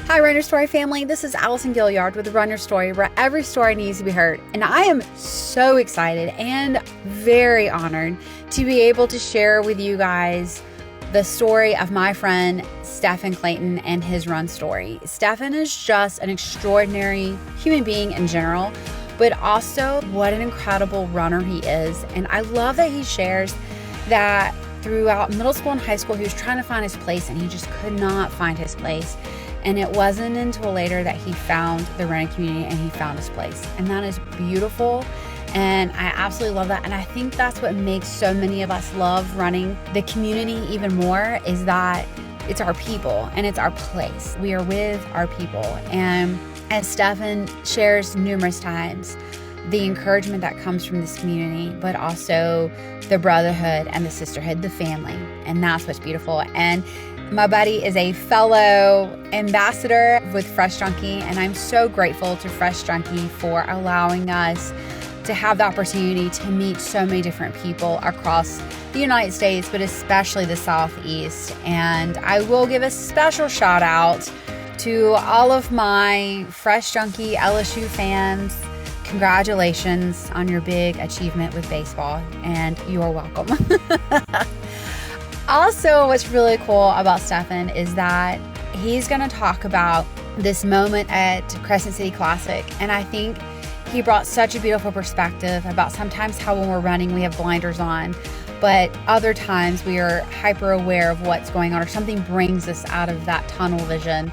Hi, Run Your Story family. This is Allison Gilliard with Run Your Story, where every story needs to be heard. And I am so excited and very honored to be able to share with you guys the story of my friend Stefan Clayton and his run story. Stefan is just an extraordinary human being in general, but also what an incredible runner he is. And I love that he shares that throughout middle school and high school, he was trying to find his place and he just could not find his place. And it wasn't until later that he found the running community and he found his place. And that is beautiful. And I absolutely love that. And I think that's what makes so many of us love running the community even more, is that it's our people and it's our place. We are with our people. And as Stefan shares numerous times, the encouragement that comes from this community, but also the brotherhood and the sisterhood, the family. And that's what's beautiful. And my buddy is a fellow ambassador with Fresh Junkie, and I'm so grateful to Fresh Junkie for allowing us to have the opportunity to meet so many different people across the United States, but especially the Southeast. And I will give a special shout out to all of my Fresh Junkie LSU fans. Congratulations on your big achievement with baseball, and you're welcome. Also, what's really cool about Stefan is that he's going to talk about this moment at Crescent City Classic. And I think he brought such a beautiful perspective about sometimes how when we're running, we have blinders on, but other times we are hyper aware of what's going on, or something brings us out of that tunnel vision.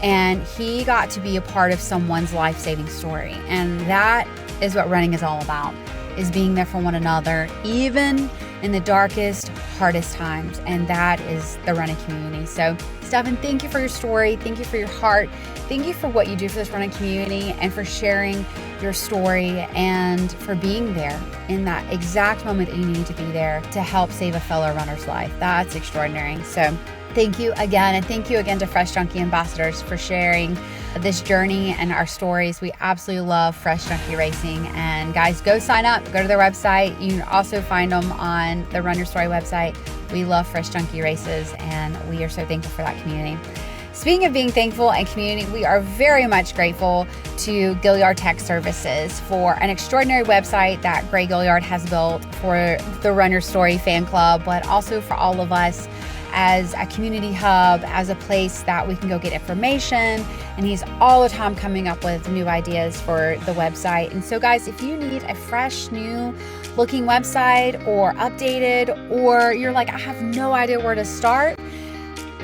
And he got to be a part of someone's life-saving story. And that is what running is all about, is being there for one another, even in the darkest, hardest times. And that is the running community. So Stefan, thank you for your story. Thank you for your heart. Thank you for what you do for this running community and for sharing your story and for being there in that exact moment that you need to be there to help save a fellow runner's life. That's extraordinary. So thank you again. And thank you again to Fresh Junkie Ambassadors for sharing this journey and our stories. We absolutely love Fresh Junkie Racing. And guys, go sign up, go to their website. You can also find them on the Run Your Story website. We love Fresh Junkie races, and we are so thankful for that community. Speaking of being thankful and community, we are very much grateful to Gilliard Tech Services for an extraordinary website that Gray Gilliard has built for the Run Your Story fan club, but also for all of us as a community hub, as a place that we can go get information. And he's all the time coming up with new ideas for the website. And so guys, if you need a fresh, new looking website or updated, or you're like, I have no idea where to start,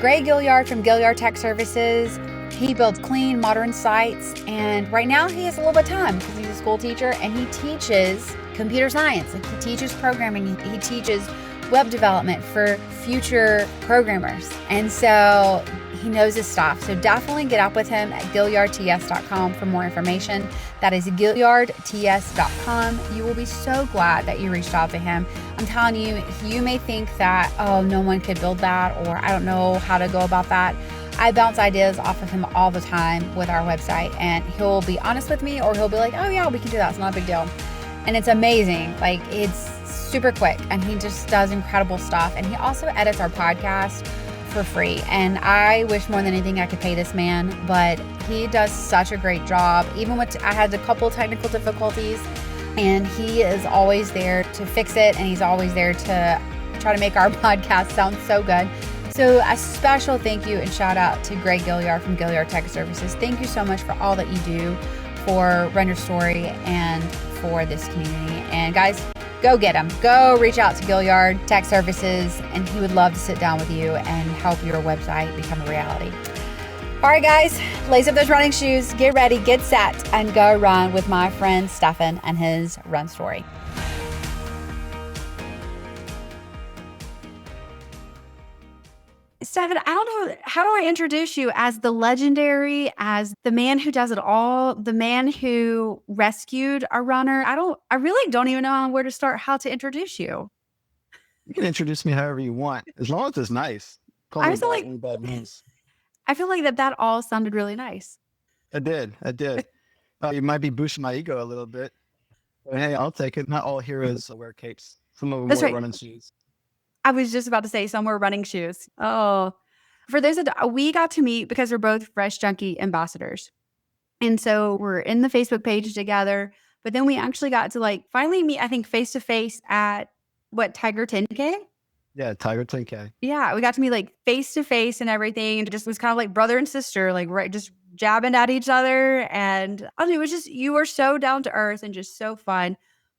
Gray Gilliard from Gilliard Tech Services, he builds clean, modern sites. And right now he has a little bit of time because he's a school teacher and he teaches computer science. Like, he teaches programming, he teaches web development for future programmers. And so he knows his stuff. So definitely get up with him at gilliardts.com for more information. That is gilliardts.com. You will be so glad that you reached out to him. I'm telling you, you may think that, oh, no one could build that, or I don't know how to go about that. I bounce ideas off of him all the time with our website, and he'll be honest with me, or he'll be like, oh yeah, we can do that. It's not a big deal. And it's amazing. Like, it's super quick, and he just does incredible stuff. And he also edits our podcast for free. And I wish more than anything I could pay this man, but he does such a great job. Even with, I had a couple technical difficulties, and he is always there to fix it. And he's always there to try to make our podcast sound so good. So a special thank you and shout out to Greg Gilliard from Gilliard Tech Services. Thank you so much for all that you do for Run Your Story and for this community. And guys, go get him. Go reach out to Gilliard Tech Services, and he would love to sit down with you and help your website become a reality. All right, guys, lace up those running shoes, get ready, get set, and go run with my friend Stefan and his run story. Stefan, I don't know, how do I introduce you as the legendary, as the man who does it all, the man who rescued a runner? I really don't even know where to start, how to introduce you. You can introduce me however you want, as long as it's nice. Call me by any bad names. I feel like that all sounded really nice. I did. You might be boosting my ego a little bit. But hey, I'll take it. Not all heroes wear capes. Some of them wear running shoes. I was just about to say some wear running shoes. Oh, For those that we got to meet because we're both Fresh Junkie ambassadors. And so we're in the Facebook page together, but then we actually got to like finally meet, I think, face to face at Tiger 10K? Yeah, Tiger 10K. Yeah, we got to meet like face to face and everything. And it just was kind of like brother and sister, like right, just jabbing at each other. And I don't know, it was just, you were so down to earth and just so fun.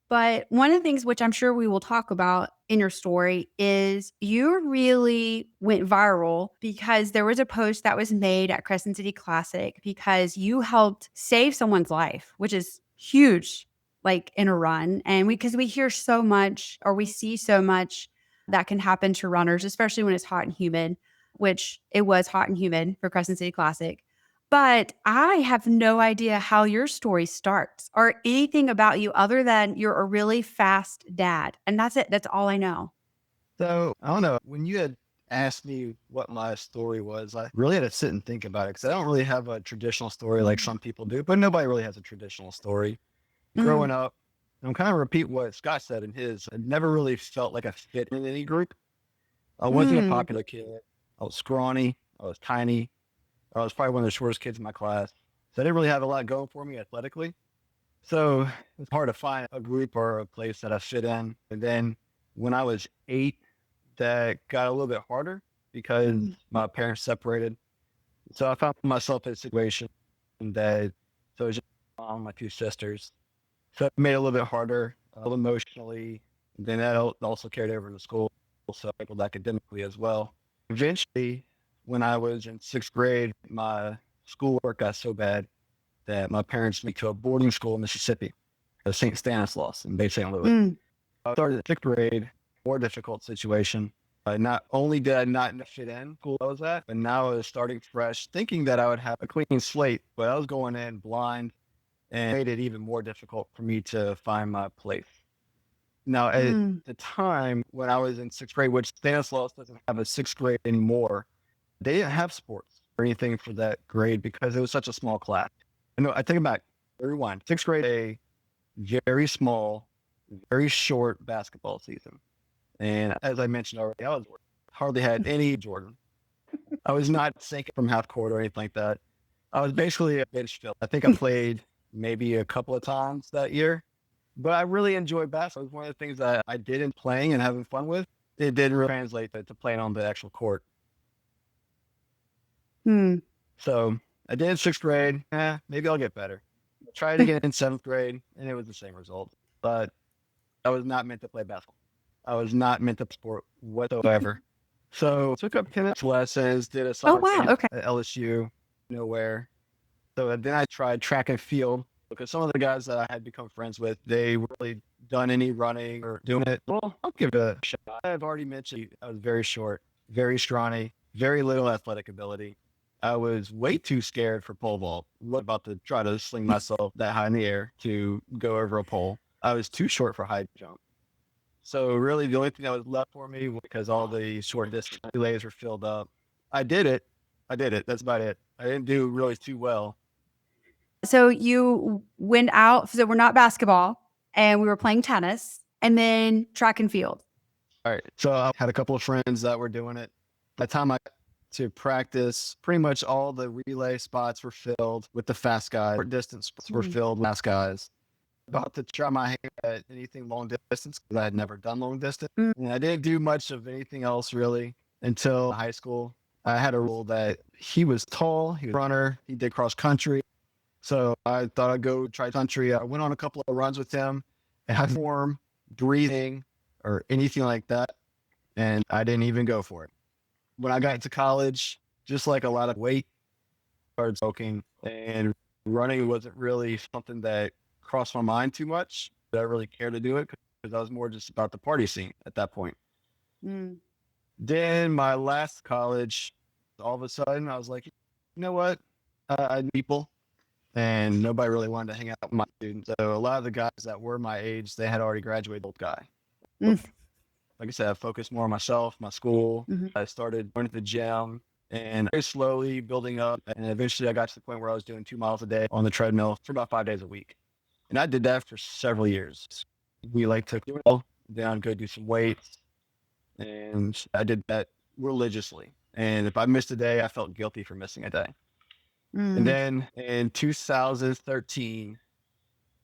But one of the things which I'm sure we will talk about in your story is you really went viral because there was a post that was made at Crescent City Classic because you helped save someone's life, which is huge, like in a run. And because we hear so much or we see so much that can happen to runners, especially when it's hot and humid, which it was hot and humid for Crescent City Classic. But I have no idea how your story starts or anything about you other than you're a really fast dad. And that's it. That's all I know. So I don't know. When you had asked me what my story was, I really had to sit and think about it because I don't really have a traditional story like some people do, but nobody really has a traditional story. Growing up, I'm kind of repeat what Scott said in his. I never really felt like I fit in any group. I wasn't a popular kid. I was scrawny. I was tiny. I was probably one of the shortest kids in my class. So I didn't really have a lot going for me athletically. So it's hard to find a group or a place that I fit in. And then when I was 8, that got a little bit harder because my parents separated. So I found myself in a situation that, so it was just my 2 sisters. So it made it a little bit harder emotionally. Then that also carried over to school, so I struggled academically as well. Eventually, when I was in 6th grade, my schoolwork got so bad that my parents sent me to a boarding school in Mississippi, St. Stanislaus in Bay St. Louis. I started in 6th grade, more difficult situation. Not only did I not fit in school I was at, but now I was starting fresh, thinking that I would have a clean slate, but I was going in blind and made it even more difficult for me to find my place. Now, at the time when I was in 6th grade, which Stanislaus doesn't have a 6th grade anymore, they didn't have sports or anything for that grade because it was such a small class. I think about rewind. 6th grade, a very small, very short basketball season. And as I mentioned already, I was hardly had any Jordan. I was not sinking from half court or anything like that. I was basically a bench fill. I think I played maybe a couple of times that year, but I really enjoyed basketball. It was one of the things that I did in playing and having fun with. It didn't really translate to playing on the actual court. So I did in 6th grade. Maybe I'll get better. I tried again in 7th grade, and it was the same result. But I was not meant to play basketball. I was not meant to sport whatsoever. So took up tennis lessons, did a summer camp at LSU, nowhere. So then I tried track and field because some of the guys that I had become friends with, they really done any running or doing it. Well, I'll give it a shot. I've already mentioned I was very short, very scrawny, very little athletic ability. I was way too scared for pole vault. What about to try to sling myself that high in the air to go over a pole? I was too short for high jump. So really the only thing that was left for me was because all the short distance relays were filled up. I did it. That's about it. I didn't do really too well. So you went out, so we're not basketball, and we were playing tennis, and then track and field. All right. So I had a couple of friends that were doing it. By the time I got to practice, pretty much all the relay spots were filled with the fast guys. Short distance spots were filled with fast guys. About to try my hand at anything long distance because I had never done long distance. And I didn't do much of anything else really until high school. I had a rule that he was tall, he was a runner, he did cross country. So I thought I'd go try country. I went on a couple of runs with him and had form, breathing, or anything like that. And I didn't even go for it. When I got into college, just like a lot of weight, started soaking, and running wasn't really something that crossed my mind too much. But I really cared to do it because I was more just about the party scene at that point. Then my last college, all of a sudden I was like, you know what? I need people. And nobody really wanted to hang out with my students. So a lot of the guys that were my age, they had already graduated old guy. Like I said, I focused more on myself, my school. I started going to the gym and very slowly building up. And eventually I got to the point where I was doing 2 miles a day on the treadmill for about 5 days a week. And I did that for several years. We took then I'd go do some weights. And I did that religiously. And if I missed a day, I felt guilty for missing a day. And Mm. then in 2013,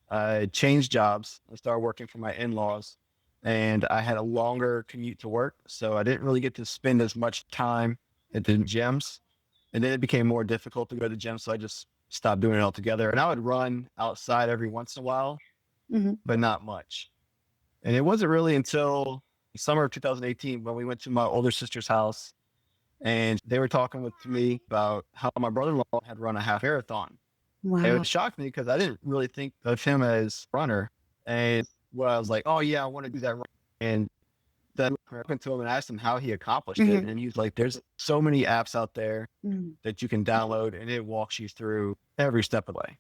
I changed jobs. I started working for my in-laws, and I had a longer commute to work. So I didn't really get to spend as much time at the gyms. And then it became more difficult to go to the gym. So I just stopped doing it altogether. And I would run outside every once in a while, Mm-hmm. but not much. And it wasn't really until summer of 2018 when we went to my older sister's house, and they were talking with me about how my brother-in-law had run a half marathon. Wow. It shocked me because I didn't really think of him as a runner. And I was like, oh yeah, I want to do that. And then I went to him and asked him how he accomplished it. Mm-hmm. And he was like, there's so many apps out there Mm-hmm. that you can download, and it walks you through every step of the way.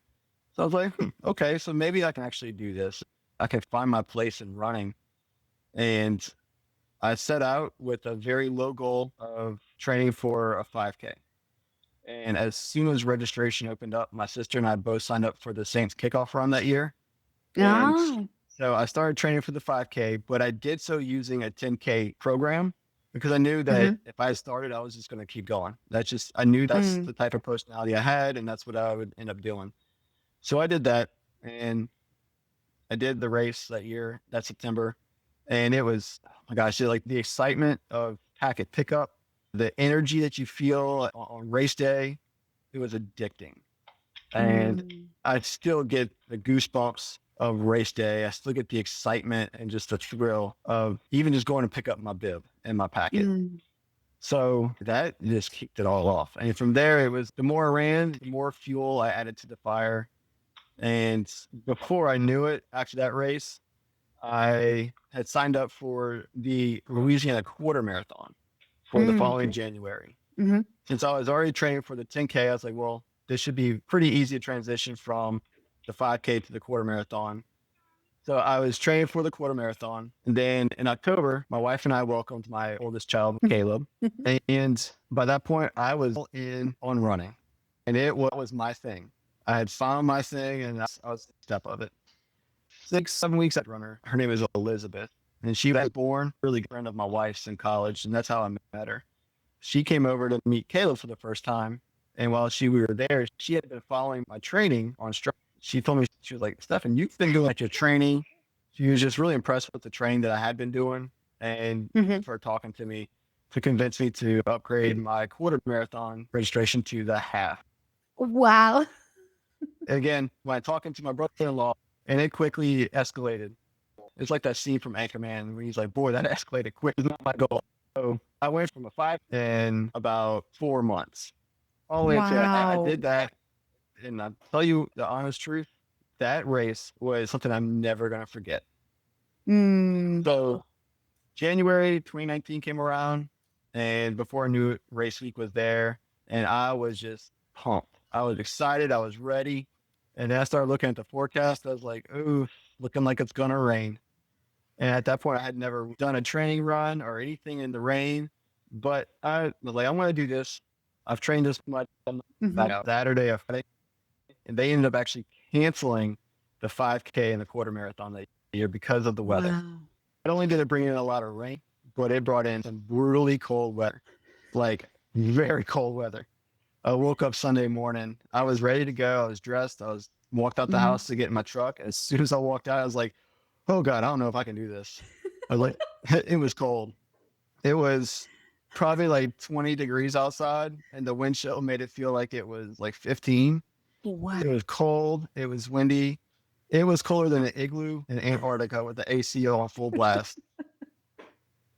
So I was like, okay, so maybe I can actually do this. I can find my place in running. And I set out with a very low goal of training for a 5K. And as soon as registration opened up, my sister and I both signed up for the Saints Kickoff Run that year. And Oh. so I started training for the 5K, but I did so using a 10K program because I knew that Mm-hmm. if I started, I was just going to keep going. I knew that's Mm. the type of personality I had, and that's what I would end up doing. So I did that, and I did the race that year, that September. And it was, oh my gosh, like the excitement of packet pickup, the energy that you feel on race day, it was addicting. And Mm. I still get the goosebumps of race day. I still get the excitement and just the thrill of even just going to pick up my bib and my packet. Mm. So that just kicked it all off. And from there, it was the more I ran, the more fuel I added to the fire. And before I knew it, after that race, I had signed up for the Louisiana quarter marathon for the Mm. following January. Mm-hmm. Since I was already training for the 10K, I was like, well, this should be pretty easy to transition from the 5K to the quarter marathon. So I was training for the quarter marathon. And then in October, my wife and I welcomed my oldest child, Caleb. And by that point, I was all in on running. And it was my thing. I had found my thing, and I was the step of it. 6, 7 weeks after runner, her name is Elizabeth. And she was born, really good friend of my wife's in college. And that's how I met her. She came over to meet Caleb for the first time. And while we were there, she had been following my training on Strava. She told me, she was like, Stefan, you've been doing your training. She was just really impressed with the training that I had been doing, and Mm-hmm. for talking to me to convince me to upgrade my quarter marathon registration to the half. Wow. Again, when I talking to my brother-in-law, and it quickly escalated. It's like that scene from Anchorman where he's like, boy, that escalated quick. It's not my goal. So I went from a 5 in about 4 months. All the way to I Wow. did that. And I'll tell you the honest truth, that race was something I'm never going to forget. Mm. So January 2019 came around, and before I knew it, race week was there, and I was just pumped. I was excited. I was ready. And then I started looking at the forecast. I was like, ooh, looking like it's going to rain. And at that point, I had never done a training run or anything in the rain, but I was like, I'm going to do this. I've trained this much. Mm-hmm. Back Saturday or Friday, and they ended up actually canceling the 5K and the quarter marathon that year because of the weather. Wow. Not only did it bring in a lot of rain, but it brought in some brutally cold weather, like very cold weather. I woke up Sunday morning. I was ready to go. I was dressed. Walked out the Mm-hmm. house to get in my truck. As soon as I walked out, I was like, oh God, I don't know if I can do this. I was like, it was cold. It was probably like 20 degrees outside, and the wind chill made it feel like it was like 15. Wow. It was cold. It was windy. It was colder than an igloo in Antarctica with the AC on full blast.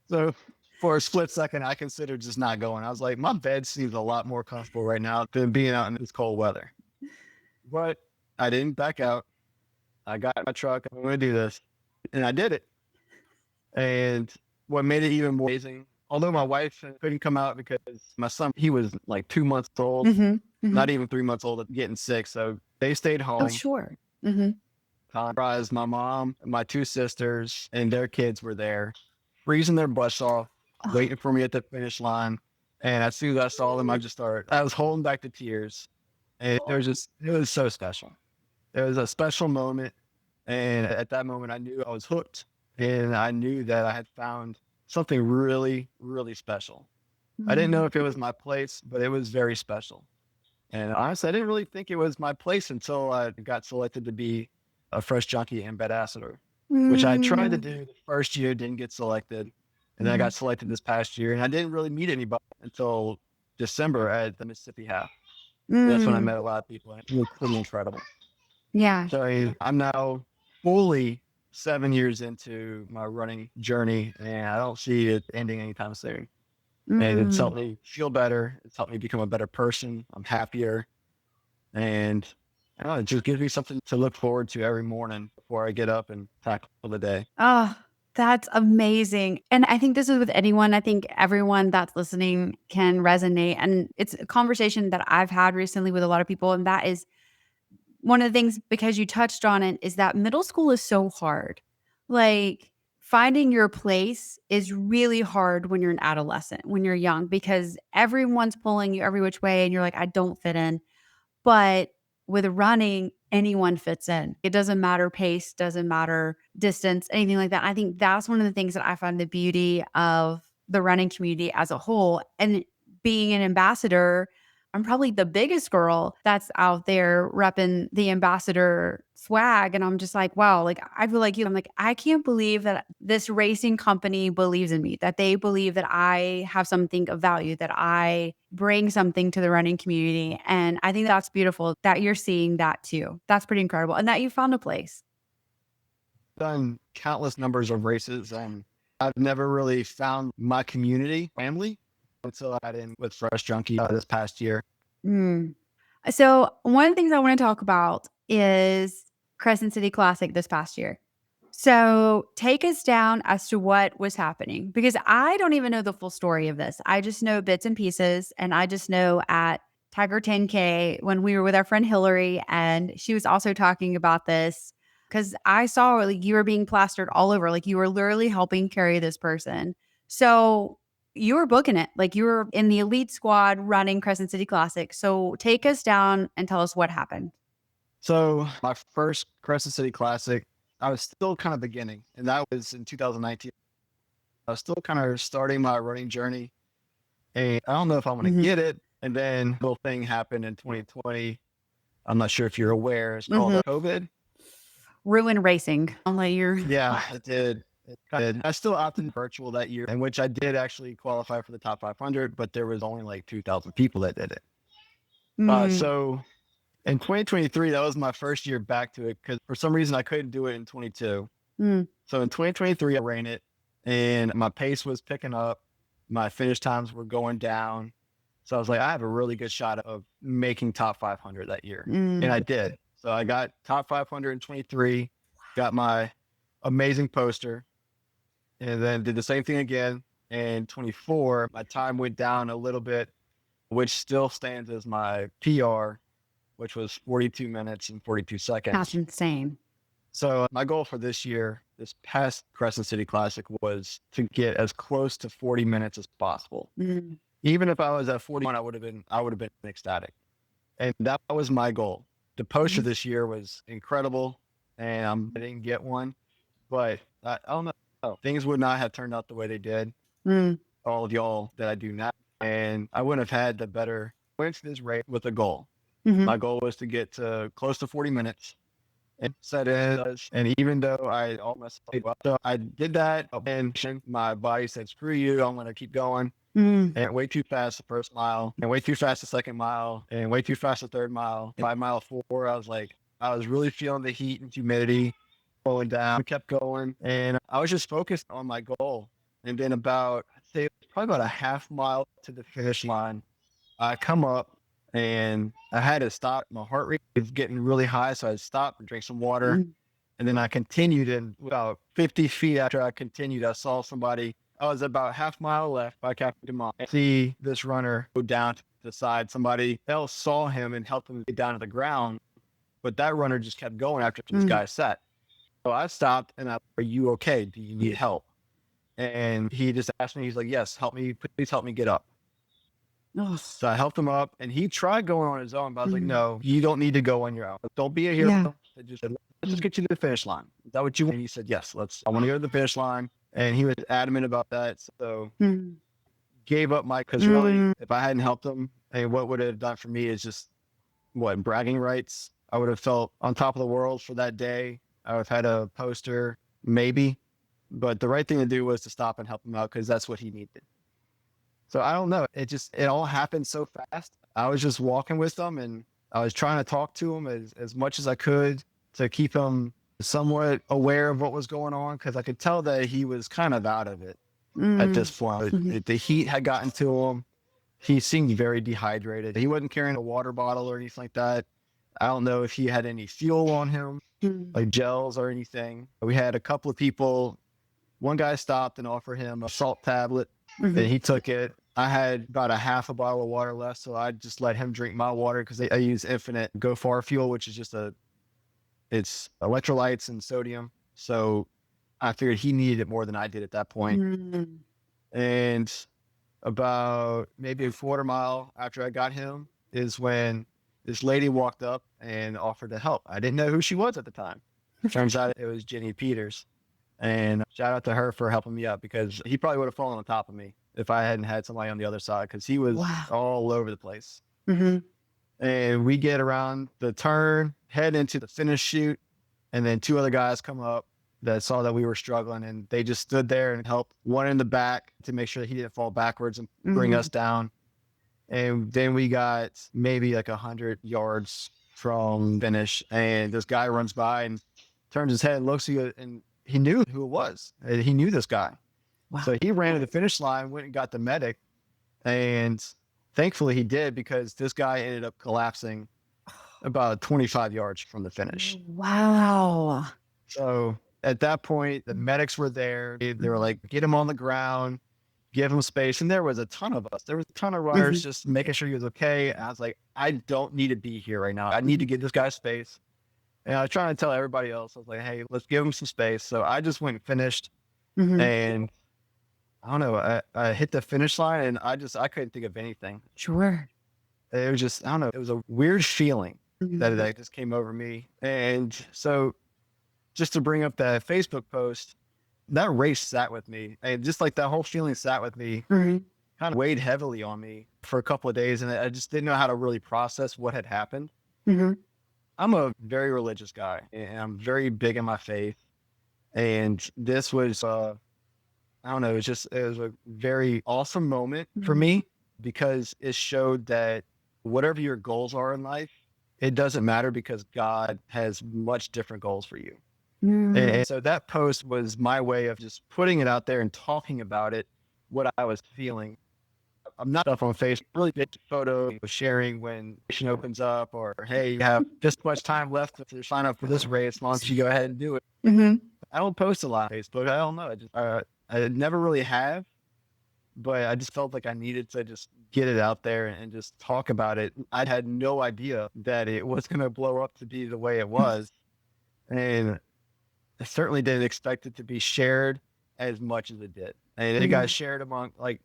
So for a split second, I considered just not going. I was like, my bed seems a lot more comfortable right now than being out in this cold weather. But I didn't back out. I got in my truck. I'm going to do this. And I did it. And what made it even more amazing, although my wife couldn't come out because my son, he was like 2 months old, Mm-hmm. Mm-hmm. not even 3 months old, getting sick. So they stayed home. Oh, sure. Mm-hmm. Surprised my mom, my 2 sisters, and their kids were there, freezing their butts off, waiting for me at the finish line. And as soon as I saw them, I was holding back the tears. And it was so special. It was a special moment. And at that moment, I knew I was hooked. And I knew that I had found something really, really special. I didn't know if it was my place, but it was very special. And honestly, I didn't really think it was my place until I got selected to be a Fresh Junkie ambassador, which I tried to Mm, do the first year, didn't get selected. And then I mm, got selected this past year, and I didn't really meet anybody until December at the Mississippi Half. And that's when I mm. met a lot of people. And it was pretty incredible. Yeah. So I'm now fully 7 years into my running journey, and I don't see it ending anytime soon. And it's Mm. helped me feel better. It's helped me become a better person. I'm happier. And I don't know, it just gives me something to look forward to every morning before I get up and tackle the day. Oh, that's amazing. And I think this is with anyone. I think everyone that's listening can resonate. And it's a conversation that I've had recently with a lot of people. And that is one of the things, because you touched on it, is that middle school is so hard. Like finding your place is really hard when you're an adolescent, when you're young, because everyone's pulling you every which way and you're like, I don't fit in. But with running, anyone fits in. It doesn't matter pace, doesn't matter distance, anything like that. I think that's one of the things that I find the beauty of the running community as a whole. And being an ambassador, I'm probably the biggest girl that's out there repping the ambassador swag. And I'm just like, wow, like I feel like you. I'm like, I can't believe that this racing company believes in me, that they believe that I have something of value, that I bring something to the running community. And I think that's beautiful that you're seeing that too. That's pretty incredible. And that you found a place. Done countless numbers of races, and I've never really found my community, family, until I got in with Fresh Junkie this past year. Mm. So one of the things I want to talk about is Crescent City Classic this past year. So take us down as to what was happening, because I don't even know the full story of this. I just know bits and pieces. And I just know at Tiger 10K, when we were with our friend Hilary, and she was also talking about this, because I saw like you were being plastered all over, like you were literally helping carry this person. So you were booking it, like you were in the elite squad running Crescent City Classic. So take us down and tell us what happened. So my first Crescent City Classic, I was still kind of beginning, and that was in 2019. I was still kind of starting my running journey, and I don't know if I'm going to Mm-hmm. get it. And then the whole thing happened in 2020. I'm not sure if you're aware. It's called Mm-hmm. COVID. Ruin racing. I'm like, you're. Yeah, it did. It did. I still opted virtual that year, in which I did actually qualify for the top 500, but there was only like 2,000 people that did it. Mm, So in 2023, that was my first year back to it because for some reason I couldn't do it in 22. mm, So in 2023, I ran it and my pace was picking up. My finish times were going down. So I was like, I have a really good shot of making top 500 that year. And mm, I did. So I got top 500 in 23, got my amazing poster, and then did the same thing again. In 24, my time went down a little bit, which still stands as my PR, which was 42 minutes and 42 that's seconds. insane. So my goal for this year, this past Crescent City Classic, was to get as close to 40 minutes as possible. Mm, Even if I was at 41, I would have been ecstatic. And that was my goal. The poster mm, this year was incredible, and I didn't get one, but I don't know. Things would not have turned out the way they did. mm, All of y'all that I do now, and I wouldn't have had the better went to this race with a goal. mhm, My goal was to get to close to 40 minutes and set it. And even though I almost so I did that, and my body said, "Screw you! I'm going to keep going." mm, And way too fast the first mile, and way too fast the second mile, and way too fast the third mile. By mile 4, I was really feeling the heat and humidity going down. We kept going, and I was just focused on my goal. And then I'd say probably about a half mile to the finish line, I come up and I had to stop. My heart rate was getting really high, so I stopped and drank some water. mm, And then I continued, and about 50 feet after I continued, I saw somebody. I was about half mile left by Captain Mom. I see this runner go down to the side. Somebody else saw him and helped him get down to the ground, but that runner just kept going after this mm. guy set. So I stopped and are you okay? Do you need help? And he just asked me, he's like, yes, help me, please help me get up. Oh, So I helped him up, and he tried going on his own, but I was like, mm, no, you don't need to go on your own. Don't be a yeah. hero. I just said, let's just Mm, get you to the finish line. Is that what you want? And he said, yes, I want to go to the finish line. And he was adamant about that. So mm, gave up because really, if I hadn't helped him, hey, what would it have done for me is just bragging rights. I would have felt on top of the world for that day. I would have had a poster, maybe, but the right thing to do was to stop and help him out because that's what he needed. So I don't know. It all happened so fast. I was just walking with them and I was trying to talk to him as much as I could to keep him somewhat aware of what was going on because I could tell that he was kind of out of it at this point. The heat had gotten to him. He seemed very dehydrated. He wasn't carrying a water bottle or anything like that. I don't know if he had any fuel on him, like gels or anything. We had a couple of people. One guy stopped and offered him a salt tablet, and he took it. I had about a half a bottle of water left, so I just let him drink my water because I use Infinite Go Far fuel, which is just it's electrolytes and sodium. So I figured he needed it more than I did at that point. And about maybe a quarter mile after I got him is when this lady walked up and offered to help. I didn't know who she was at the time. Turns out it was Jenny Peters. And shout out to her for helping me out because he probably would have fallen on top of me if I hadn't had somebody on the other side because he was all over the place. And we get around the turn, head into the finish chute, and then two other guys come up that saw that we were struggling, and they just stood there and helped one in the back to make sure that he didn't fall backwards and bring us down. And then we got maybe like 100 yards from finish, and this guy runs by and turns his head and looks at you, and he knew who it was. He knew this guy. So he ran to the finish line, went and got the medic, and thankfully he did because this guy ended up collapsing about 25 yards from the finish. Wow. So at that point, the medics were there. They were like, get him on the ground, give him space. And there was a ton of us. There was a ton of runners just making sure he was okay. And I was like, I don't need to be here right now. I need to get this guy space. And I was trying to tell everybody else, I was like, hey, let's give him some space. So I just went and finished. And I don't know, I hit the finish line and I couldn't think of anything. Sure. It was just, I don't know, it was a weird feeling that just came over me. And so just to bring up that Facebook post, that race sat with me. And just like that whole feeling sat with me, kind of weighed heavily on me for a couple of days. And I just didn't know how to really process what had happened. I'm a very religious guy and I'm very big in my faith. And this was, I don't know, it was a very awesome moment for me because it showed that whatever your goals are in life, it doesn't matter because God has much different goals for you. And so that post was my way of just putting it out there and talking about it, what I was feeling. I'm not up on Facebook, really big photo sharing when station opens up or, hey, you have this much time left to sign up for this race. Why don't you go ahead and do it? I don't post a lot on Facebook. I don't know. I never really have, but I just felt like I needed to just get it out there and just talk about it. I had no idea that it was going to blow up to be the way it was. And I certainly didn't expect it to be shared as much as it did. And it got shared among like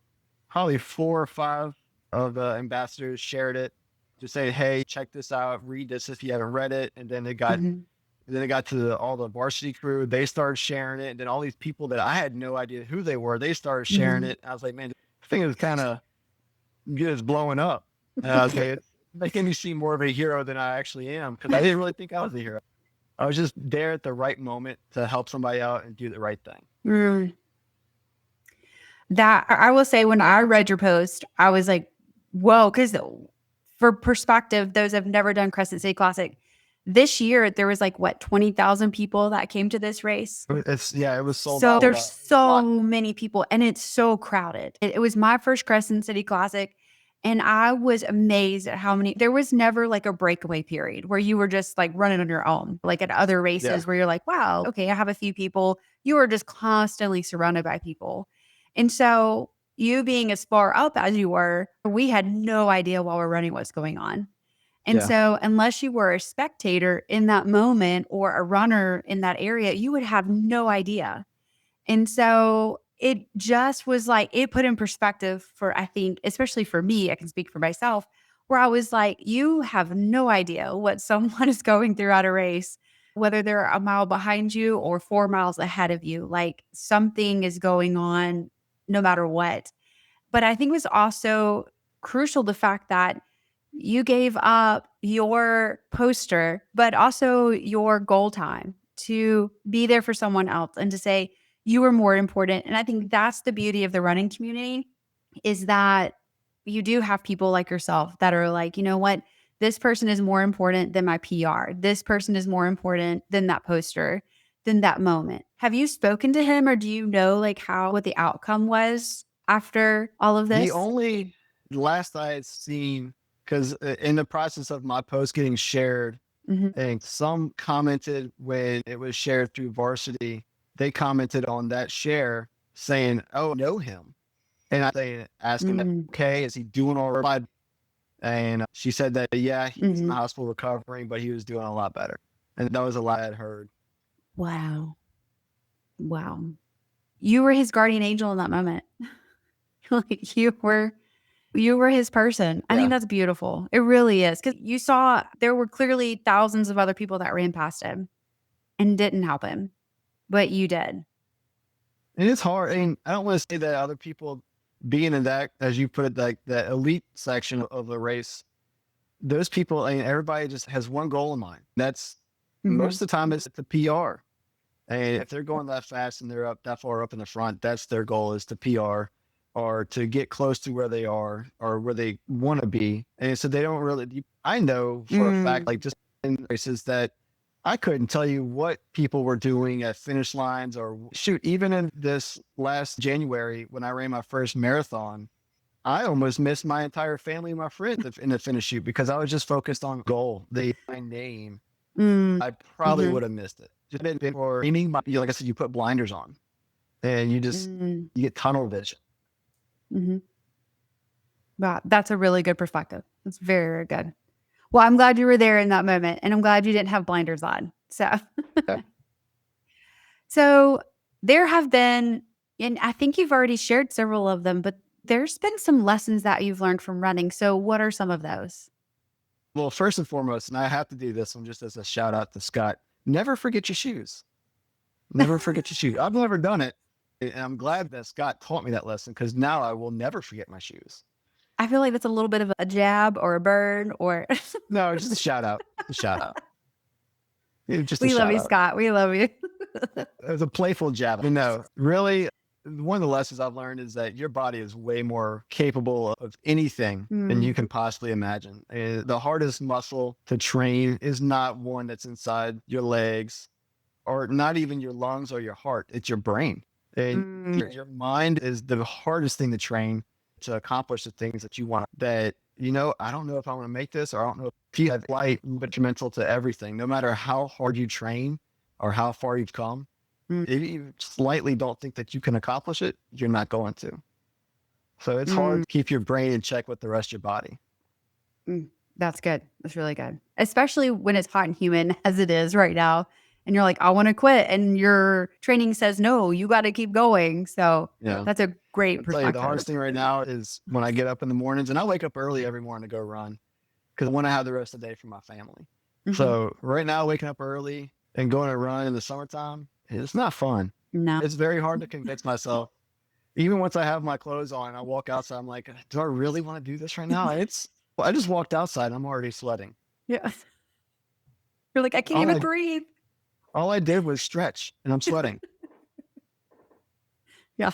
probably 4 or 5 of the ambassadors shared it to say, hey, check this out, read this if you haven't read it. And then it got to all the varsity crew. They started sharing it. And then all these people that I had no idea who they were, they started sharing it. I was like, man, the thing is kind of just blowing up. And I was like, it's making me seem more of a hero than I actually am because I didn't really think I was a hero. I was just there at the right moment to help somebody out and do the right thing. That I will say, when I read your post, I was like, whoa, because for perspective, those have never done Crescent City Classic. This year, there was like, 20,000 people that came to this race. It was sold out. So there's so many people and it's so crowded. It was my first Crescent City Classic. And I was amazed at how many, there was never like a breakaway period where you were just like running on your own, like at other races where you're like, wow, okay, I have a few people. You were just constantly surrounded by people. And so you being as far up as you were, we had no idea while we're running what's going on. And so unless you were a spectator in that moment or a runner in that area, you would have no idea. And so it just was like, it put in perspective for, I think, especially for me, I can speak for myself, where I was like, you have no idea what someone is going through at a race, whether they're a mile behind you or 4 miles ahead of you. Like something is going on no matter what. But I think it was also crucial the fact that you gave up your poster, but also your goal time to be there for someone else and to say you were more important. And I think that's the beauty of the running community, is that you do have people like yourself that are like, you know what? This person is more important than my PR. This person is more important than that poster, than that moment. Have you spoken to him, or do you know like what the outcome was after all of this? The only last I had seen, because in the process of my post getting shared, and some commented when it was shared through Varsity, they commented on that share saying, "Oh, know him," and I asking, "Okay, is he doing all right?" And she said that, yeah, he's in the hospital recovering, but he was doing a lot better. And that was a lot I'd heard. Wow. You were his guardian angel in that moment. Like you were his person. I think that's beautiful. It really is. Because you saw there were clearly thousands of other people that ran past him and didn't help him, but you did. And it's hard. I mean, I don't want to say that other people being in that, as you put it, like that elite section of the race, those people, I mean, everybody just has one goal in mind. That's most of the time it's the PR. And if they're going that fast and they're up that far up in the front, that's their goal, is to PR or to get close to where they are or where they want to be. And so they don't really, I know for a fact, like just in races, that I couldn't tell you what people were doing at finish lines, or shoot, even in this last January when I ran my first marathon, I almost missed my entire family and my friends in the finish shoot because I was just focused on goal, my name. I probably would have missed it. Just been for aiming, like I said, you put blinders on and you just you get tunnel vision. Wow, that's a really good perspective. That's very, very good. Well, I'm glad you were there in that moment, and I'm glad you didn't have blinders on. So there have been, and I think you've already shared several of them, but there's been some lessons that you've learned from running. So what are some of those? Well, first and foremost, and I have to do this one just as a shout out to Scott, never forget your shoes. Never forget your shoes. I've never done it. And I'm glad that Scott taught me that lesson, because now I will never forget my shoes. I feel like that's a little bit of a jab or a burn or. No, just a shout out. A shout out. We love you, Scott. We love you. It was a playful jab. No, really, one of the lessons I've learned is that your body is way more capable of anything than you can possibly imagine. The hardest muscle to train is not one that's inside your legs or not even your lungs or your heart. It's your brain. And your mind is the hardest thing to train to accomplish the things that you want. That, I don't know if I want to make this, or I don't know if you have light detrimental to everything. No matter how hard you train or how far you've come, if you slightly don't think that you can accomplish it, you're not going to. So it's hard to keep your brain in check with the rest of your body. That's good. That's really good. Especially when it's hot and humid as it is right now. And you're like, I want to quit. And your training says, no, you got to keep going. So that's a great perspective. The hardest thing right now is when I get up in the mornings, and I wake up early every morning to go run because I want to have the rest of the day for my family. So right now, waking up early and going to run in the summertime, it's not fun. No. It's very hard to convince myself. Even once I have my clothes on, I walk outside, I'm like, do I really want to do this right now? I just walked outside and I'm already sweating. Yeah. You're like, I can't even breathe. All I did was stretch and I'm sweating. Yeah.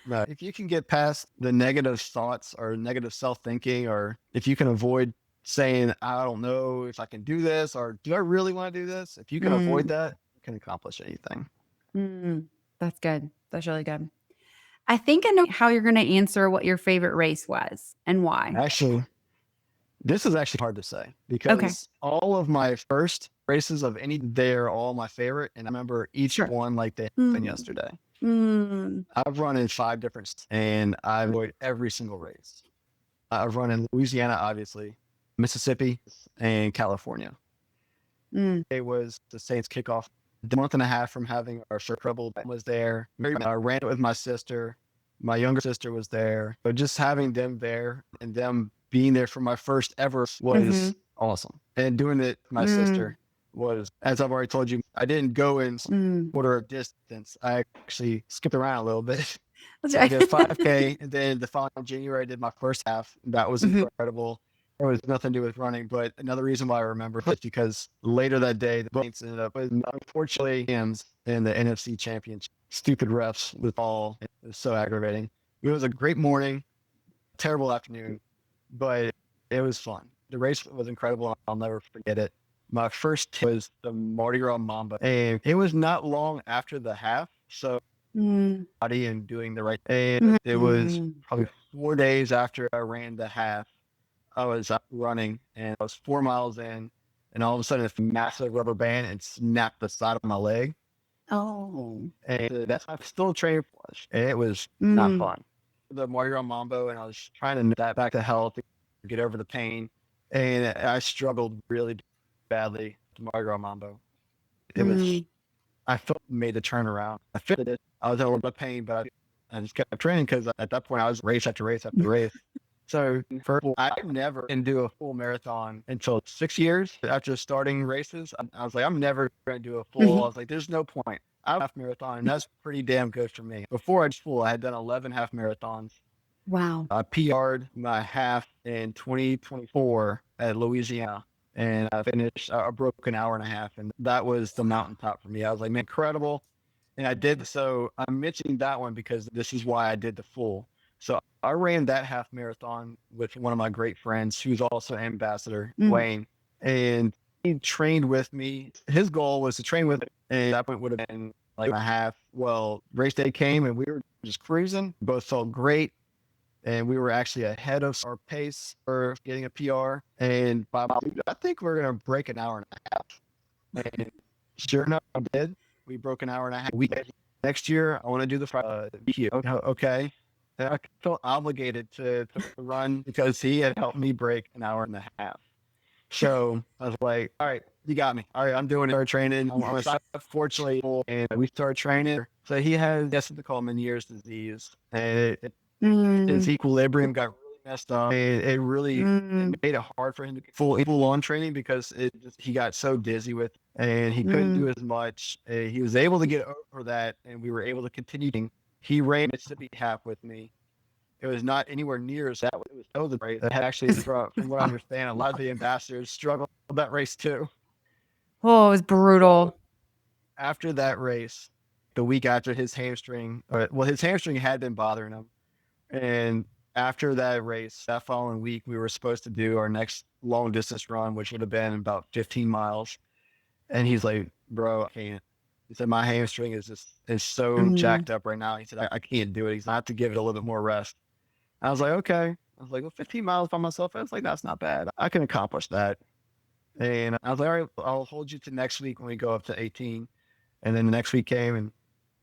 No, if you can get past the negative thoughts or negative self-thinking, or if you can avoid saying, I don't know if I can do this, or do I really want to do this? If you can avoid that, you can accomplish anything. That's good. That's really good. I think I know how you're going to answer what your favorite race was and why. Actually, this is actually hard to say because all of my first races of any, they're all my favorite. And I remember each one like they happened yesterday. I've run in 5 different states and I've enjoyed every single race. I've run in Louisiana, obviously, Mississippi, and California. It was the Saints kickoff. The month and a half from having our first trouble was there. I ran it with my sister. My younger sister was there. But just having them there and them being there for my first ever was awesome. And doing it with my sister was, as I've already told you, I didn't go in order of distance. I actually skipped around a little bit. That's So I right. did 5K, and then the following January, I did my first half. That was incredible. It was nothing to do with running, but another reason why I remember is because later that day, the Saints ended up with, unfortunately, Rams in the NFC Championship. Stupid refs with all. It was so aggravating. It was a great morning, terrible afternoon, but it was fun. The race was incredible. I'll never forget it. My first tip was the Mardi Gras Mamba, and it was not long after the half. So Mardi and doing the right thing. It was probably 4 days after I ran the half. I was running, and I was 4 miles in, and all of a sudden, this massive rubber band and snapped the side of my leg. Oh. And that's I'm still training for it, and it was not fun. The Mardi Gras Mambo, and I was trying to get that back to health, to get over the pain, and I struggled really badly with the Mardi Gras Mambo. It was I felt made the turnaround. I felt it. I was in a little bit of pain, but I just kept training because at that point I was race after race after race. So I never can do a full marathon until 6 years after starting races. I was like, I'm never going to do a full. I was like, there's no point. I have a half marathon, and that's pretty damn good for me. Before I was full, I had done 11 half marathons. Wow. I PR'd my half in 2024 at Louisiana, and I finished. I broke an hour and a half, and that was the mountaintop for me. I was like, man, incredible. And I did. So I'm mentioning that one because this is why I did the full. So I ran that half marathon with one of my great friends who's also an ambassador, Wayne, and he trained with me. His goal was to train with me, and that point would have been like a half. Well, race day came, and we were just cruising. Both felt great, and we were actually ahead of our pace for getting a PR. And I think we're going to break an hour and a half. And sure enough, I did. We broke an hour and a half. Next year, I want to do the VQ. Okay. And I felt obligated to run because he had helped me break an hour and a half. So I was like, all right, you got me. All right, I'm doing it. Started training. Fortunately, and we started training. So he has what they call Meniere's disease. And his equilibrium got really messed up. And it really it made it hard for him to get full on training because he got so dizzy with it, and he couldn't do as much. He was able to get over that, and we were able to continue. He ran Mississippi half with me. It was not anywhere near as that. It was the race that had actually, from what I understand, a lot of the ambassadors struggled with that race too. Oh, it was brutal. After that race, the week after his hamstring had been bothering him. And after that race, that following week, we were supposed to do our next long distance run, which would have been about 15 miles. And he's like, bro, I can't. He said, my hamstring is so jacked up right now. He said, I can't do it. He's not to give it a little bit more rest. I was like, okay. I was like, well, 15 miles by myself. I was like, that's not bad. I can accomplish that. And I was like, all right, I'll hold you to next week when we go up to 18. And then the next week came and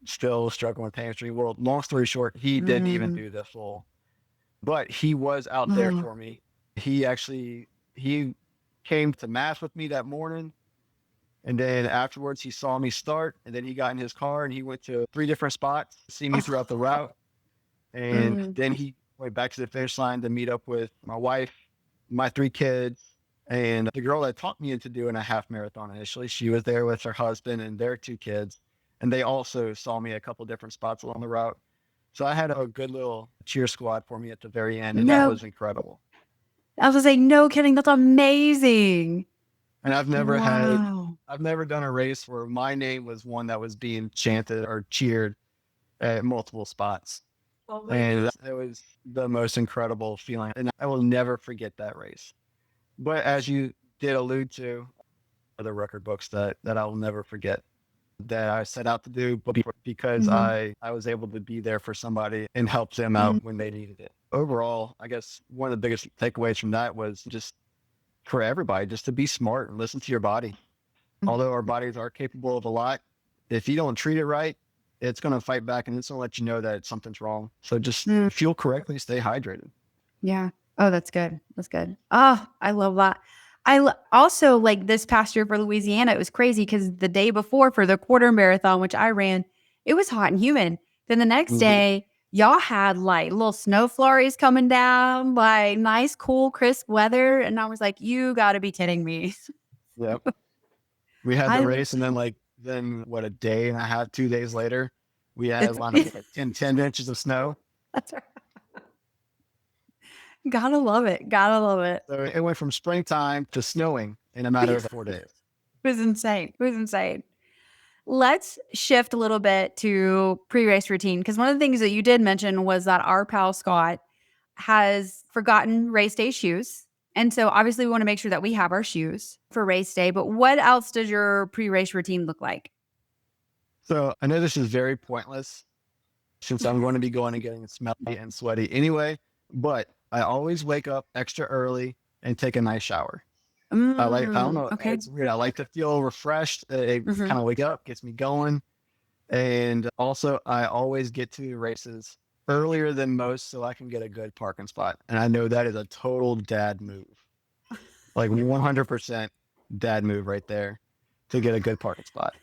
still struggling with hamstring. Well, long story short, he didn't even do the full. But he was out there for me. He came to mass with me that morning. And then afterwards, he saw me start, and then he got in his car and he went to 3 different spots to see me throughout the route. And then he went back to the finish line to meet up with my wife, my 3 kids, and the girl that taught me into doing a half marathon initially. She was there with her husband and their 2 kids, and they also saw me a couple different spots along the route. So I had a good little cheer squad for me at the very end, and that was incredible. I was like, no kidding, that's amazing. And I've never done a race where my name was one that was being chanted or cheered at multiple spots. And it was the most incredible feeling. And I will never forget that race. But as you did allude to, the record books that I will never forget that I set out to do, but because I was able to be there for somebody and help them out when they needed it. Overall, I guess one of the biggest takeaways from that was just for everybody, just to be smart and listen to your body. Although our bodies are capable of a lot, if you don't treat it right, it's going to fight back and it's going to let you know that something's wrong. So just fuel correctly, stay hydrated. Yeah. Oh, that's good. That's good. Oh, I love that. Also, like this past year for Louisiana, it was crazy because the day before for the quarter marathon, which I ran, it was hot and humid. Then the next day, y'all had like little snow flurries coming down, like nice, cool, crisp weather. And I was like, you got to be kidding me. Yep. We had the race, and then a day and a half, 2 days later, We had a lot of like 10 inches of snow. That's right. Gotta love it. Gotta love it. So it went from springtime to snowing in a matter of 4 days. It was insane. It was insane. Let's shift a little bit to pre-race routine, because one of the things that you did mention was that our pal Scott has forgotten race day shoes. And so obviously we want to make sure that we have our shoes for race day. But what else does your pre-race routine look like? So I know this is very pointless since I'm going to be going and getting smelly and sweaty anyway, but I always wake up extra early and take a nice shower. I don't know. Okay. It's weird. I like to feel refreshed. It kind of wake up, gets me going. And also I always get to races earlier than most so I can get a good parking spot. And I know that is a total dad move. Like 100% dad move right there to get a good parking spot.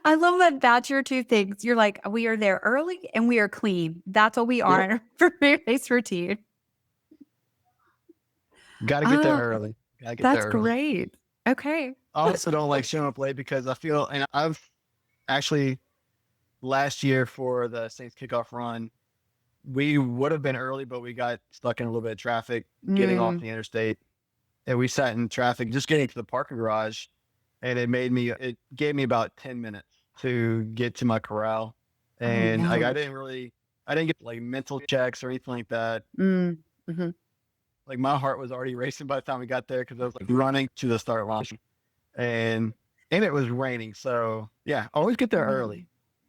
I love that that's your two things. You're like, we are there early and we are clean. That's what we are in our pre-race routine. Got to get there early. Gotta get That's there early. great. Okay. I also don't like showing up late because I feel, and I've actually last year for the Saints Kickoff Run, we would have been early, but we got stuck in a little bit of traffic getting off the interstate. And we sat in traffic just getting to the parking garage. And it gave me about 10 minutes to get to my corral. And like, I didn't get like mental checks or anything like that. Like my heart was already racing by the time we got there because I was like running to the start line, and it was raining. So yeah, always get there early.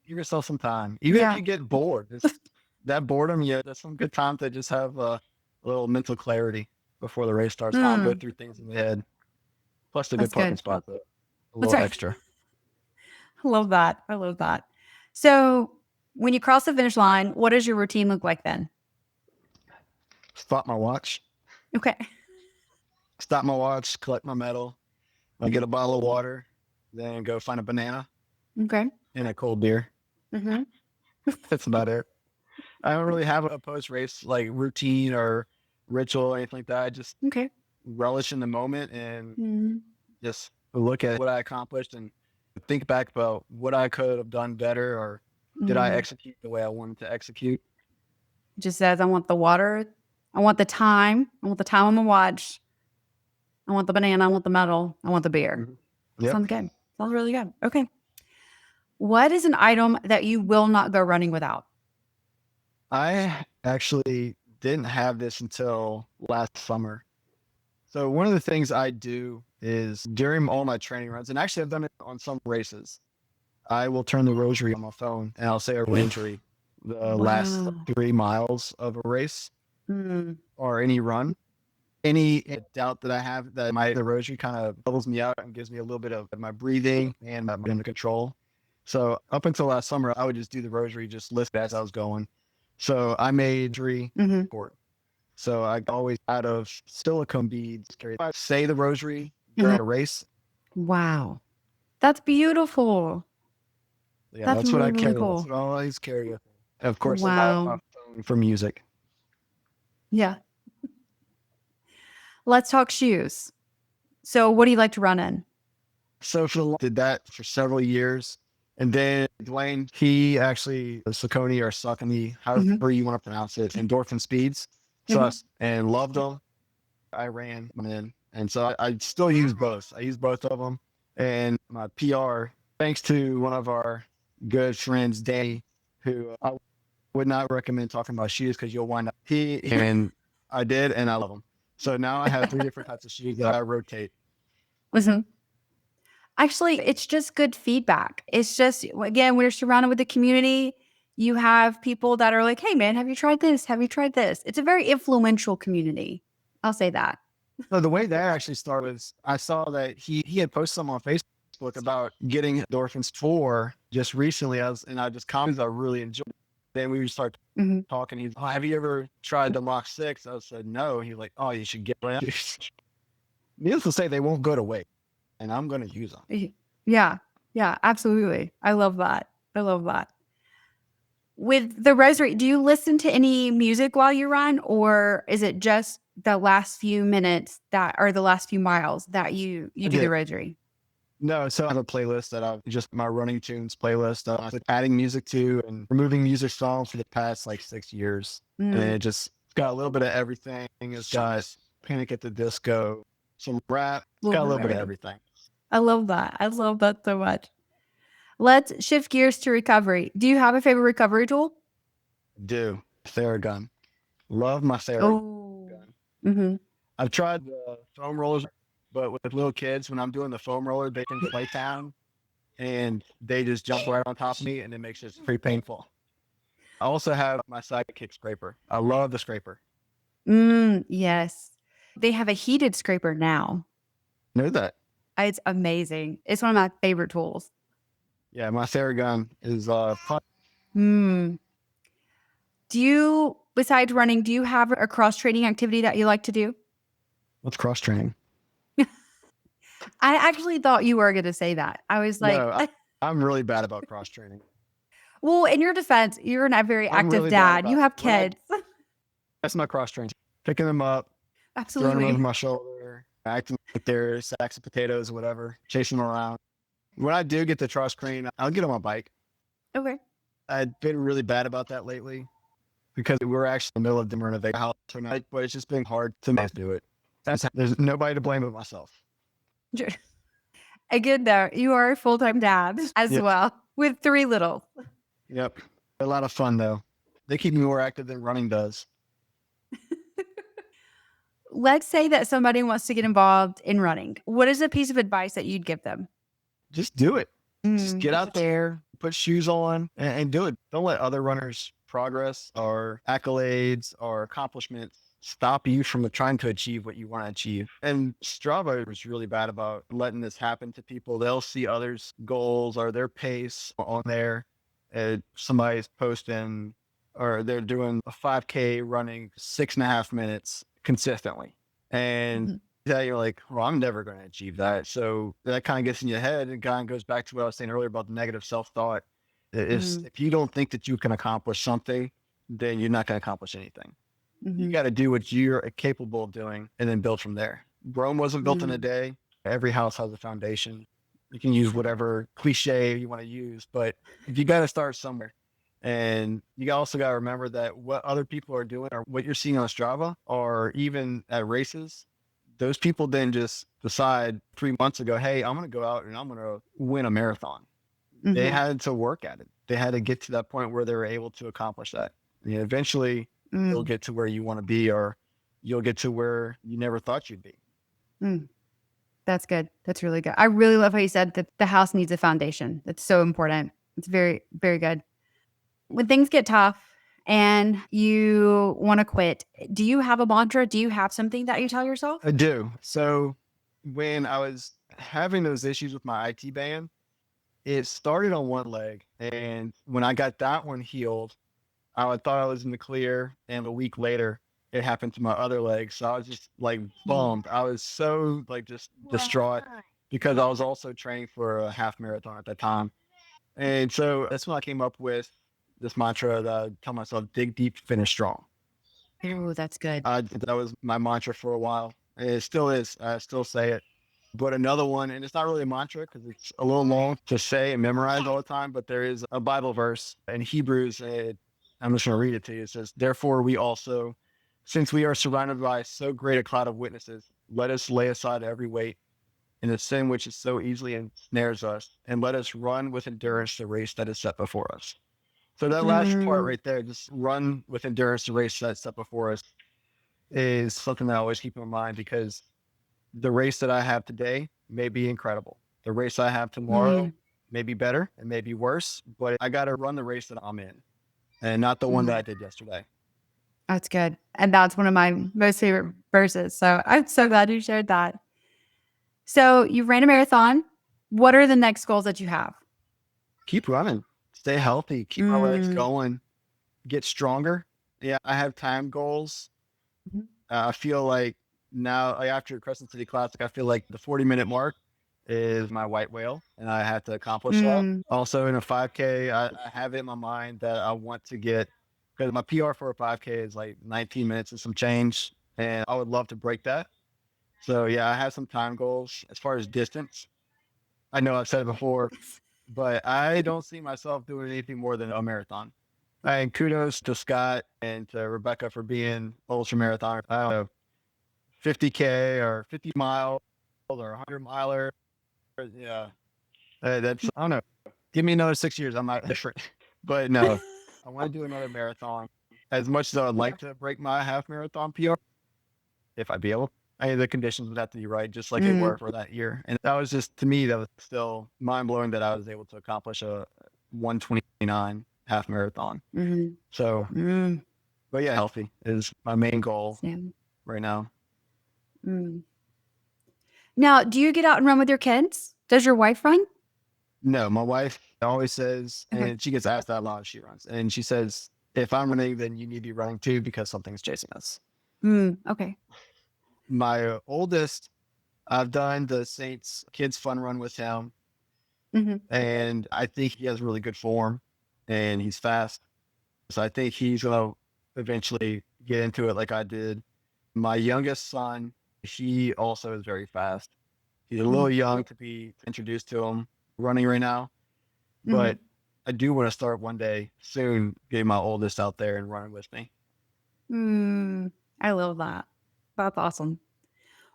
Give yourself some time. Even if you get bored, that boredom, that's some good time to just have a little mental clarity before the race starts. I'll go through things in the head. Plus the good parking spot, though. A little extra. I love that. I love that. So when you cross the finish line, what does your routine look like then? Stop my watch. Okay. Stop my watch, collect my medal. I get a bottle of water, then go find a banana. Okay. And a cold beer. That's about it. I don't really have a post-race like routine or ritual or anything like that. I just relish in the moment and just look at what I accomplished and think back about what I could have done better, or did I execute the way I wanted to execute. Just says, I want the water. I want the time. I want the time on the watch. I want the banana. I want the medal. I want the beer. Sounds good. Sounds really good. Okay. What is an item that you will not go running without? I actually didn't have this until last summer. So one of the things I do is during all my training runs, and actually I've done it on some races, I will turn the rosary on my phone and I'll say a rosary the last 3 miles of a race or any run. Any doubt that I have that the rosary kind of levels me out and gives me a little bit of my breathing and my under control. So up until last summer, I would just do the rosary, just list as I was going. So I made 3 important. So I always out of silicone beads carry. I say the rosary during a race. Wow. That's beautiful. Yeah, that's what really, I carry. really cool. That's what I always carry with me. Of course, Wow. my phone for music. Yeah. Let's talk shoes. So what do you like to run in? So did that for several years. And then Dwayne, he actually, Saucony or Saucony, however you want to pronounce it, Endorphin Speeds. So and loved them. I ran them in. And so I still use both. I use both of them. And my PR, thanks to one of our good friends, Danny, who I would not recommend talking about shoes because you'll wind up. And I did, and I love them. So now I have 3 different types of shoes that I rotate. Listen, actually, it's just good feedback. It's just, again, we're surrounded with the community. You have people that are like, hey, man, have you tried this? Have you tried this? It's a very influential community. I'll say that. So the way that actually started was I saw that he had posted something on Facebook about getting endorphins for just recently. I just commented, I really enjoyed it. Then we start talking. He's, oh, have you ever tried the Mach 6? I said, no. He's like, oh, you should get it. Needless to say, they won't go to waste, and I'm going to use them. Yeah. Yeah, absolutely. I love that. I love that. With the rosary, do you listen to any music while you run, or is it just the last few minutes that, or the last few miles that you do the rosary? No, so I have a playlist that I've just my running tunes playlist. I've been adding music to and removing music songs for the past like 6 years. And Mm, it just got a little bit of everything. It's got Panic at the Disco, some rap, it's little got a bit of little bit of everything. everything. I love that. I love that so much. Let's shift gears to recovery. Do you have a favorite recovery tool? Do Theragun. Love my Theragun. Oh. Mm-hmm. I've tried the foam rollers, but with little kids, when I'm doing the foam roller, they can play town and they just jump right on top of me and it makes it pretty painful. I also have my sidekick scraper. I love the scraper. Yes. They have a heated scraper now. Know that. It's amazing. It's one of my favorite tools. Yeah, my Theragun is fun. Hmm. Besides running, do you have a cross training activity that you like to do? What's cross training? I actually thought you were going to say that. I was like, No, I'm really bad about cross training. well, in your defense, you're a very I'm active really bad dad. You about have it. When I- kids. That's my cross training. Picking them up, throwing them over Absolutely. my shoulder, acting like they're sacks of potatoes, whatever, chasing them around. When I do get the cross train, I'll get on my bike. Okay. I've been really bad about that lately because we're actually in the middle of the renovation house tonight, but it's just been hard to do it. There's nobody to blame but myself. Sure. Again, though, you are a full-time dad as Yep. well with 3 littles. Yep. A lot of fun though. They keep me more active than running does. Let's say that somebody wants to get involved in running. What is a piece of advice that you'd give them? Just do it. Just get That's out there, put shoes on, and do it. Don't let other runners' progress or accolades or accomplishments stop you from trying to achieve what you want to achieve. And Strava is really bad about letting this happen to people. They'll see others' goals or their pace on there. Somebody's posting or they're doing a 5K running 6.5 minutes consistently. And Mhm. yeah, you're like, well, I'm never going to achieve that. So that kind of gets in your head and kind of goes back to what I was saying earlier about the negative self-thought. If you don't think that you can accomplish something, then you're not going to accomplish anything. You got to do what you're capable of doing and then build from there. Rome wasn't built in a day. Every house has a foundation. You can use whatever cliche you want to use, but you got to start somewhere. And you also got to remember that what other people are doing or what you're seeing on Strava or even at races, those people then just decide 3 months ago, hey, I'm going to go out and I'm going to win a marathon. They had to work at it. They had to get to that point where they were able to accomplish that. And eventually you'll get to where you want to be, or you'll get to where you never thought you'd be. That's good. That's really good. I really love how you said that the house needs a foundation. That's so important. It's very, very good. When things get tough and you want to quit, do you have a mantra? Do you have something that you tell yourself? I do. So when I was having those issues with my IT band, it started on one leg. And when I got that one healed, I thought I was in the clear. And a week later, it happened to my other leg. So I was just like bummed. I was so like just distraught because I was also training for a half marathon at that time. And so that's when I came up with this mantra that I tell myself, dig deep, finish strong. Oh, that's good. That was my mantra for a while. And it still is. I still say it. But another one, and it's not really a mantra because it's a little long to say and memorize all the time, but there is a Bible verse in Hebrews. I'm just going to read it to you. It says, therefore we also, since we are surrounded by so great a cloud of witnesses, let us lay aside every weight and the sin which is so easily ensnares us, and let us run with endurance the race that is set before us. So that last part right there, just run with endurance the race that's set before us, is something that I always keep in mind because the race that I have today may be incredible. The race I have tomorrow may be better and may be worse, but I got to run the race that I'm in and not the one that I did yesterday. That's good. And that's one of my most favorite verses. So I'm so glad you shared that. So you ran a marathon. What are the next goals that you have? Keep running, stay healthy, keep my legs going, get stronger. Yeah, I have time goals. I feel like now, like after Crescent City Classic, I feel like the 40-minute mark is my white whale, and I have to accomplish that. Also, in a 5K, I have it in my mind that I want to get, because my PR for a 5K is like 19 minutes and some change, and I would love to break that. So yeah, I have some time goals as far as distance. I know I've said it before, but I don't see myself doing anything more than a marathon. And kudos to Scott and to Rebecca for being ultra marathon. I don't know, 50K or 50 miles or 100 miler. Yeah, that's, I don't know. Give me another 6 years. I might different. But no, I want to do another marathon. As much as I would like to break my half marathon PR, if I'd be able, I mean, the conditions would have to be right, just like they were for that year. And that was just, to me, that was still mind blowing that I was able to accomplish a 129 half marathon. So, but yeah, healthy is my main goal right now. Now, do you get out and run with your kids? Does your wife run? No, my wife always says, and she gets asked that a lot if she runs, and she says, if I'm running, then you need to be running too because something's chasing us. Okay. My oldest, I've done the Saints Kids Fun Run with him, and I think he has really good form, and he's fast. So I think he's going to eventually get into it like I did. My youngest son, he also is very fast. He's a little young to be introduced to him running right now, but I do want to start one day soon getting my oldest out there and running with me. I love that. That's awesome.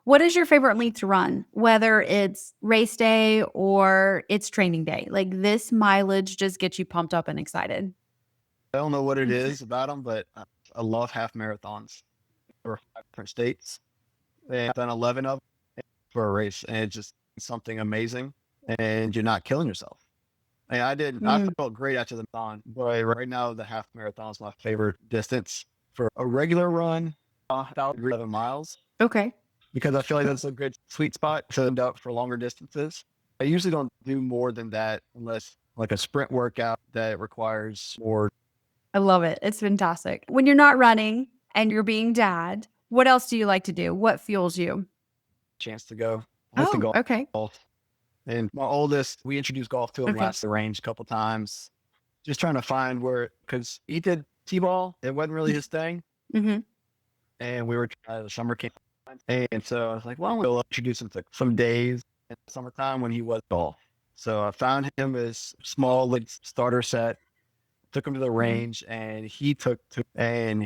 What is your favorite length to run? Whether it's race day or it's training day, like this mileage just gets you pumped up and excited. I don't know what it is about them, but I love half marathons for 5 different states. And I've done 11 of them for a race, and it's just something amazing, and you're not killing yourself. And I felt great after the marathon, but right now the half marathon is my favorite distance. For a regular run, 11 miles. Okay. Because I feel like that's a good sweet spot to end up for longer distances. I usually don't do more than that unless like a sprint workout that requires more. I love it. It's fantastic. When you're not running and you're being dad, what else do you like to do? What fuels you? Chance to go. I like to go okay. golf. And my oldest, we introduced golf to him last the range a couple times. Just trying to find where, because he did T-ball. It wasn't really his thing. And we were at a summer camp. And so I was like, well, we'll introduce him to some days in the summertime when he was golf. So I found him his small starter set, took him to the range, and he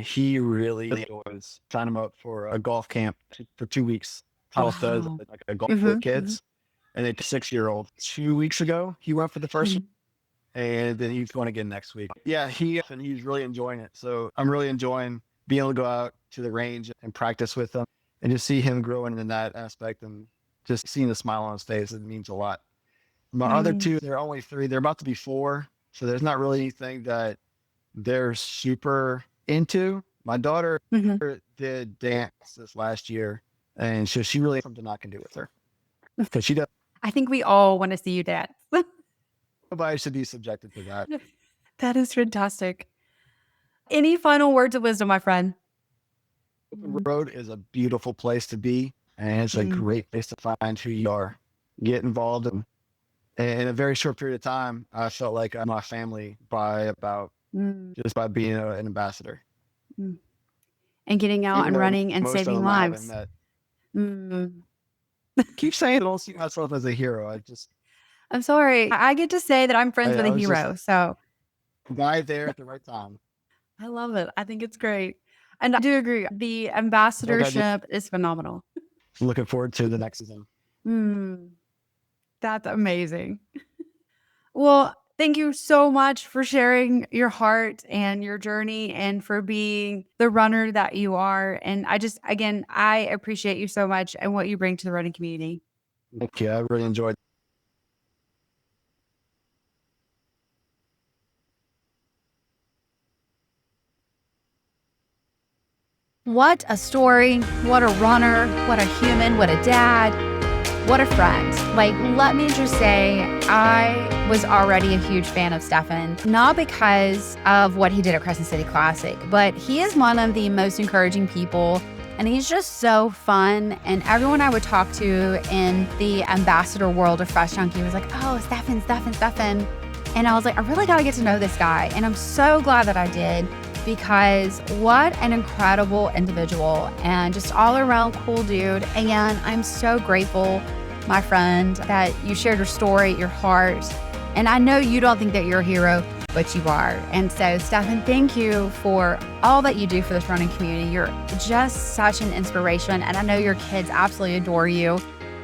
he really enjoys. Signed him up for a golf camp for 2 weeks. House does like a golf for kids. And then 6-year-old. 2 weeks ago, he went for the first one, and then he's going again next week. Yeah, he's really enjoying it. So I'm really enjoying being able to go out to the range and practice with him and just see him growing in that aspect and just seeing the smile on his face. It means a lot. My other two, they're only 3. They're about to be 4. So there's not really anything that they're super into. My daughter did dance this last year, and so she really has something I can do with her. Because she does. I think we all want to see you dance. Nobody should be subjected to that. That is fantastic. Any final words of wisdom, my friend? Open road is a beautiful place to be, and it's a great place to find who you are. Get involved in a very short period of time. I felt like I'm my family just by being an ambassador and getting out and running and saving lives. Keep saying I don't see myself as a hero. I'm sorry. I get to say that I'm friends with a hero. So right there at the right time. I love it. I think it's great. And I do agree. The ambassadorship is phenomenal. Looking forward to the next season. That's amazing. Well, thank you so much for sharing your heart and your journey and for being the runner that you are. And I appreciate you so much and what you bring to the running community. Thank you. I really enjoyed it. What a story. What a runner. What a human. What a dad. What a friend. Like, let me just say, I was already a huge fan of Stefan, not because of what he did at Crescent City Classic, but he is one of the most encouraging people, and he's just so fun. And everyone I would talk to in the ambassador world of Fresh Junkie was like, oh, Stefan. And I was like, I really got to get to know this guy. And I'm so glad that I did, because what an incredible individual and just all around cool dude. And I'm so grateful my friend, that you shared your story, your heart. And I know you don't think that you're a hero, but you are. And so, Stefan, thank you for all that you do for this running community. You're just such an inspiration. And I know your kids absolutely adore you.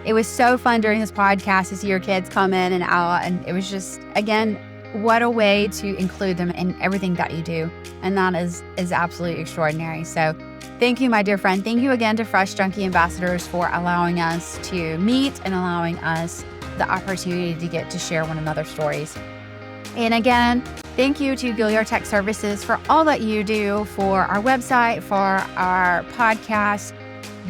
It was so fun during this podcast to see your kids come in and out. And it was just, again, what a way to include them in everything that you do. And that is absolutely extraordinary. So thank you, my dear friend. Thank you again to Fresh Junkie Ambassadors for allowing us to meet and allowing us the opportunity to get to share one another's stories. And again, thank you to Gilliard Tech Services for all that you do for our website, for our podcast.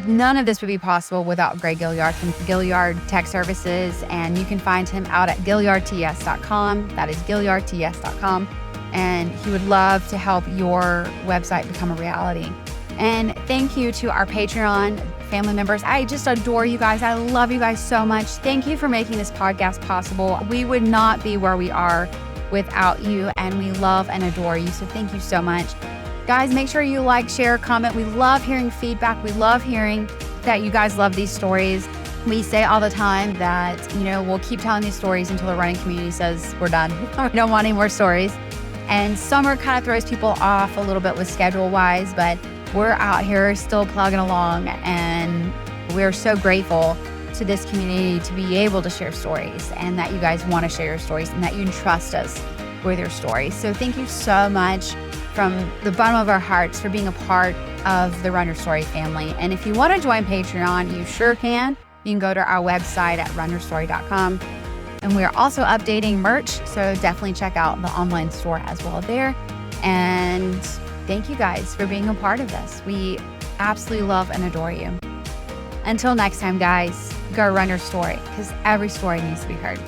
None of this would be possible without Greg Gilliard from Gilliard Tech Services. And you can find him out at gilliardts.com. That is gilliardts.com. And he would love to help your website become a reality. And thank you to our Patreon family members. I just adore you guys. I love you guys so much. Thank you for making this podcast possible. We would not be where we are without you, and we love and adore you. So thank you so much. Guys, make sure you like, share, comment. We love hearing feedback. We love hearing that you guys love these stories. We say all the time that, we'll keep telling these stories until the running community says we're done. We don't want any more stories. And summer kind of throws people off a little bit with schedule-wise, but we're out here still plugging along, and we're so grateful to this community to be able to share stories, and that you guys want to share your stories, and that you trust us with your stories. So thank you so much from the bottom of our hearts for being a part of the Run Your Story family. And if you want to join Patreon, you sure can. You can go to our website at runyourstory.com. And we are also updating merch, so definitely check out the online store as well there. And thank you guys for being a part of this. We absolutely love and adore you. Until next time, guys, go run your story, because every story needs to be heard.